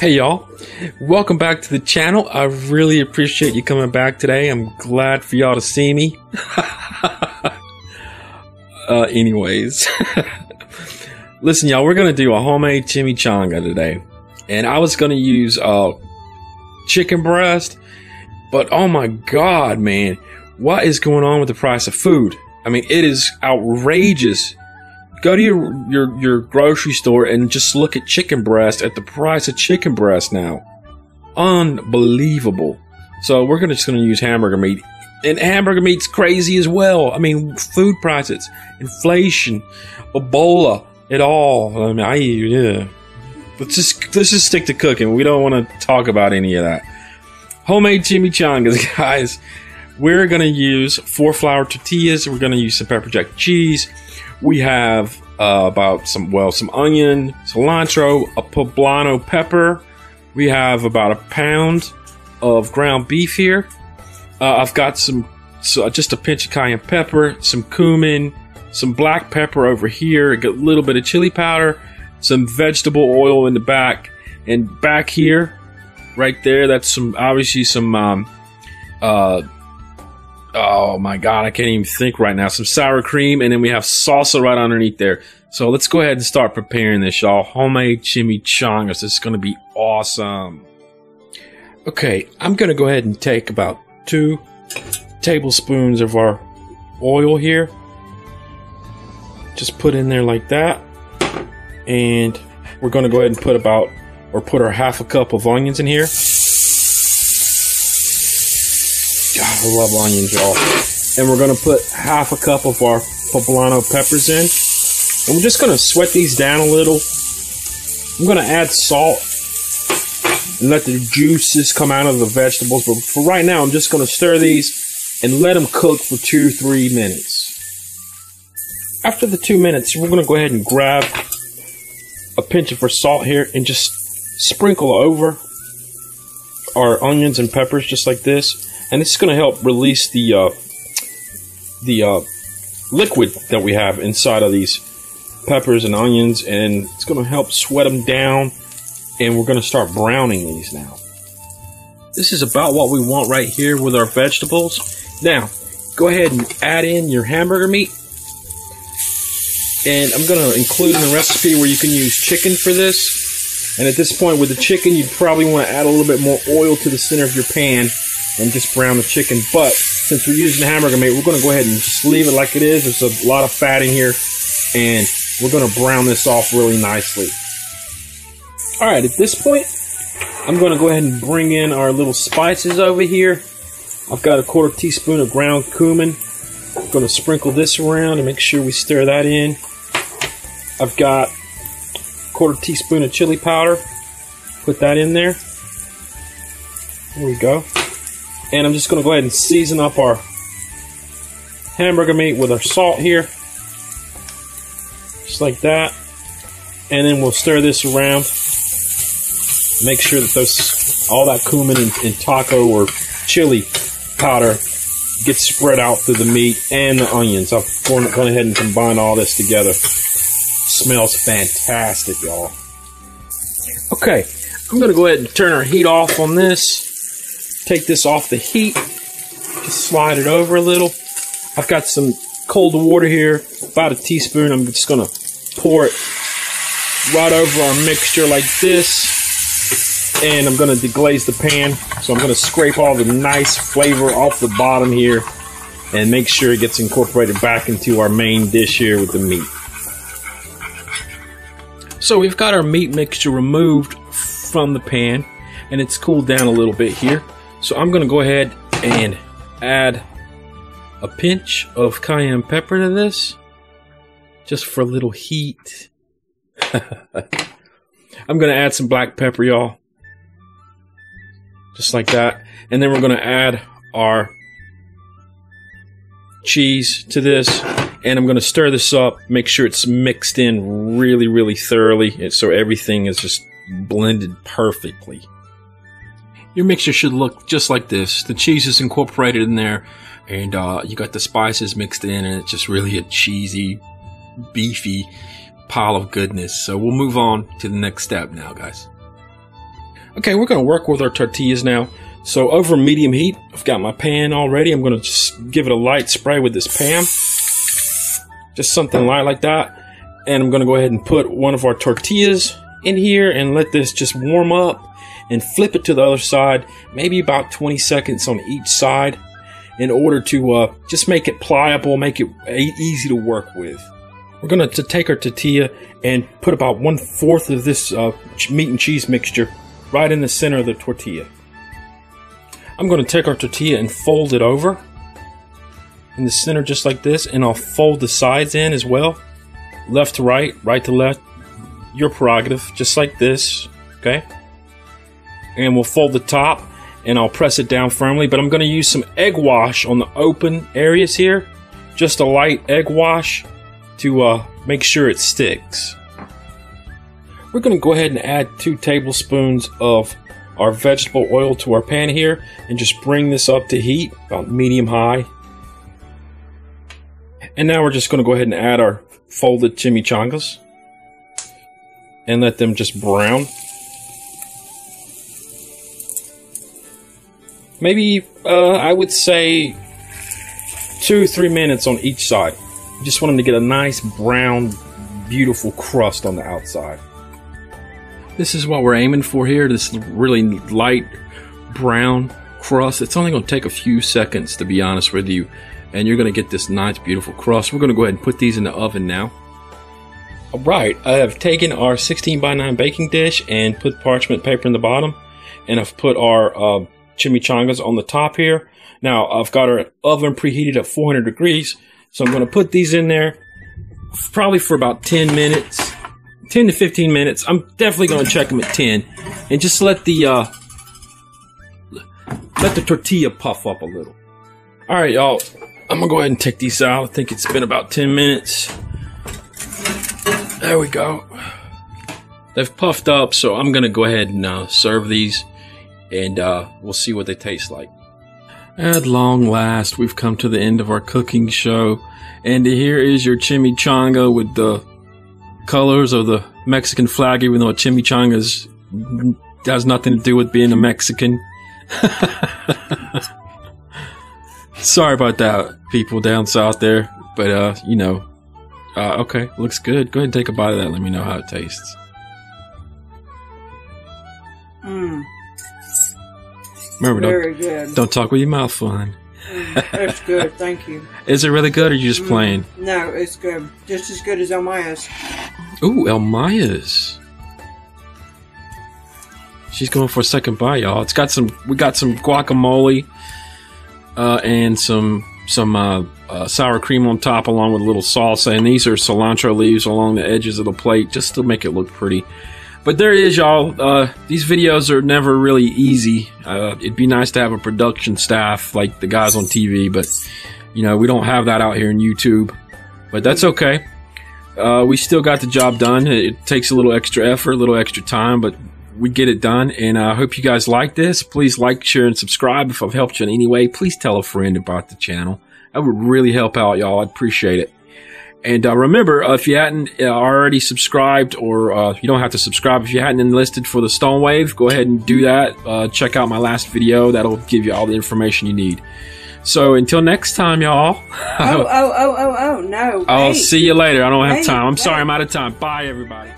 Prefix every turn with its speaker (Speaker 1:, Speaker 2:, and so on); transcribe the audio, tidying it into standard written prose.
Speaker 1: Hey y'all, welcome back to the channel. I really appreciate you coming back today. I'm glad for y'all to see me. Anyways, listen y'all, we're gonna do a homemade chimichanga today. And I was gonna use chicken breast, but oh my god, man, what is going on with the price of food? I mean, it is outrageous. Go to your grocery store and just look at chicken breast at the price of chicken breast now. Unbelievable. So we're just gonna use hamburger meat. And hamburger meat's crazy as well. I mean, food prices, inflation, Ebola, it all. I mean, yeah. Let's just stick to cooking. We don't want to talk about any of that. Homemade chimichangas, guys. We're gonna use 4 flour tortillas. We're gonna use some pepper jack cheese. We have about some onion, cilantro, a poblano pepper. We have about a pound of ground beef here. I've got just a pinch of cayenne pepper, some cumin, some black pepper over here, a little bit of chili powder, some vegetable oil in the back, and back here, right there, that's obviously some oh my god, I can't even think right now. Some sour cream, and then we have salsa right underneath there. So let's go ahead and start preparing this, y'all. Homemade chimichangas. This is going to be awesome. Okay, I'm going to go ahead and take about 2 tablespoons of our oil here. Just put in there like that. And we're going to go ahead and put our half a cup of onions in here. God, I love onions, y'all. And we're going to put half a cup of our poblano peppers in. And we're just going to sweat these down a little. I'm going to add salt and let the juices come out of the vegetables. But for right now, I'm just going to stir these and let them cook for 2-3 minutes. After the 2 minutes, we're going to go ahead and grab a pinch of our salt here and just sprinkle over our onions and peppers just like this. And it's going to help release the liquid that we have inside of these peppers and onions, and it's going to help sweat them down. And we're going to start browning these now. This is about what we want right here with our vegetables. Now, go ahead and add in your hamburger meat. And I'm going to include in the recipe where you can use chicken for this. And at this point with the chicken, you'd probably want to add a little bit more oil to the center of your pan and just brown the chicken. But since we're using the hamburger meat, we're going to go ahead and just leave it like it is. There's a lot of fat in here, and we're going to brown this off really nicely. Alright, at this point, I'm going to go ahead and bring in our little spices over here. I've got a 1/4 teaspoon of ground cumin. I'm going to sprinkle this around and make sure we stir that in. I've got 1/4 teaspoon of chili powder. Put that in there. There we go. And I'm just going to go ahead and season up our hamburger meat with our salt here. Just like that. And then we'll stir this around. Make sure that all that cumin and taco or chili powder gets spread out through the meat and the onions. I've gone ahead and combined all this together. Smells fantastic, y'all. Okay, I'm going to go ahead and turn our heat off on this. Take this off the heat, just slide it over a little. I've got some cold water here, about a teaspoon. I'm just going to pour it right over our mixture like this. And I'm going to deglaze the pan. So I'm going to scrape all the nice flavor off the bottom here and make sure it gets incorporated back into our main dish here with the meat. So we've got our meat mixture removed from the pan, and it's cooled down a little bit here. So I'm going to go ahead and add a pinch of cayenne pepper to this, just for a little heat. I'm going to add some black pepper, y'all. Just like that. And then we're going to add our cheese to this. And I'm going to stir this up, make sure it's mixed in really, really thoroughly, so everything is just blended perfectly. Your mixture should look just like this. The cheese is incorporated in there, and you got the spices mixed in, and it's just really a cheesy, beefy pile of goodness. So we'll move on to the next step now, guys. Okay, we're going to work with our tortillas now. So over medium heat, I've got my pan already. I'm going to just give it a light spray with this pan. Just something light like that. And I'm going to go ahead and put one of our tortillas in here and let this just warm up and flip it to the other side. Maybe about 20 seconds on each side in order to just make it pliable, make it easy to work with. We're going to take our tortilla and put about 1/4 of this meat and cheese mixture right in the center of the tortilla. I'm going to take our tortilla and fold it over in the center just like this, and I'll fold the sides in as well. Left to right, right to left, your prerogative, just like this, okay? And we'll fold the top, and I'll press it down firmly, but I'm going to use some egg wash on the open areas here, just a light egg wash to make sure it sticks. We're going to go ahead and add 2 tablespoons of our vegetable oil to our pan here and just bring this up to heat, about medium high. And now we're just going to go ahead and add our folded chimichangas and let them just brown. Maybe, I would say 2-3 minutes on each side. You just want them to get a nice brown, beautiful crust on the outside. This is what we're aiming for here, this really light brown crust. It's only going to take a few seconds, to be honest with you, and you're going to get this nice, beautiful crust. We're going to go ahead and put these in the oven now. Alright, I have taken our 16x9 baking dish and put parchment paper in the bottom, and I've put our chimichangas on the top here. Now, I've got our oven preheated at 400 degrees, so I'm going to put these in there probably for about 10 minutes. 10 to 15 minutes. I'm definitely going to check them at 10, and just let the tortilla puff up a little. All right, y'all. I'm gonna go ahead and take these out. I think it's been about 10 minutes. There we go. They've puffed up, so I'm gonna go ahead and serve these, and we'll see what they taste like. At long last, we've come to the end of our cooking show, and here is your chimichanga with the colors of the Mexican flag, even though chimichangas has nothing to do with being a Mexican. Sorry about that, people down south there, but you know, okay, looks good. Go ahead and take a bite of that. Let me know how it tastes. Remember, don't talk with your mouth full, hon.
Speaker 2: It's good, thank you.
Speaker 1: Is it really good, or are you just playing?
Speaker 2: No, it's good. Just as good as El Maya's.
Speaker 1: Ooh, El Maya's. She's going for a second bite, y'all. It's got some. We got some guacamole, and some sour cream on top, along with a little salsa. And these are cilantro leaves along the edges of the plate, just to make it look pretty. But there it is, y'all. These videos are never really easy. It'd be nice to have a production staff like the guys on TV, but you know, we don't have that out here in YouTube. But that's okay. We still got the job done. It takes a little extra effort, a little extra time, but we get it done. And I hope you guys like this. Please like, share, and subscribe. If I've helped you in any way, please tell a friend about the channel. That would really help out, y'all. I'd appreciate it. And remember, if you hadn't already subscribed, or you don't have to subscribe if you hadn't enlisted for the Stone Wave, go ahead and do that. Check out my last video. That'll give you all the information you need. So until next time, y'all.
Speaker 2: No.
Speaker 1: I'll see you later. I don't have time. I'm sorry, I'm out of time. Bye, everybody.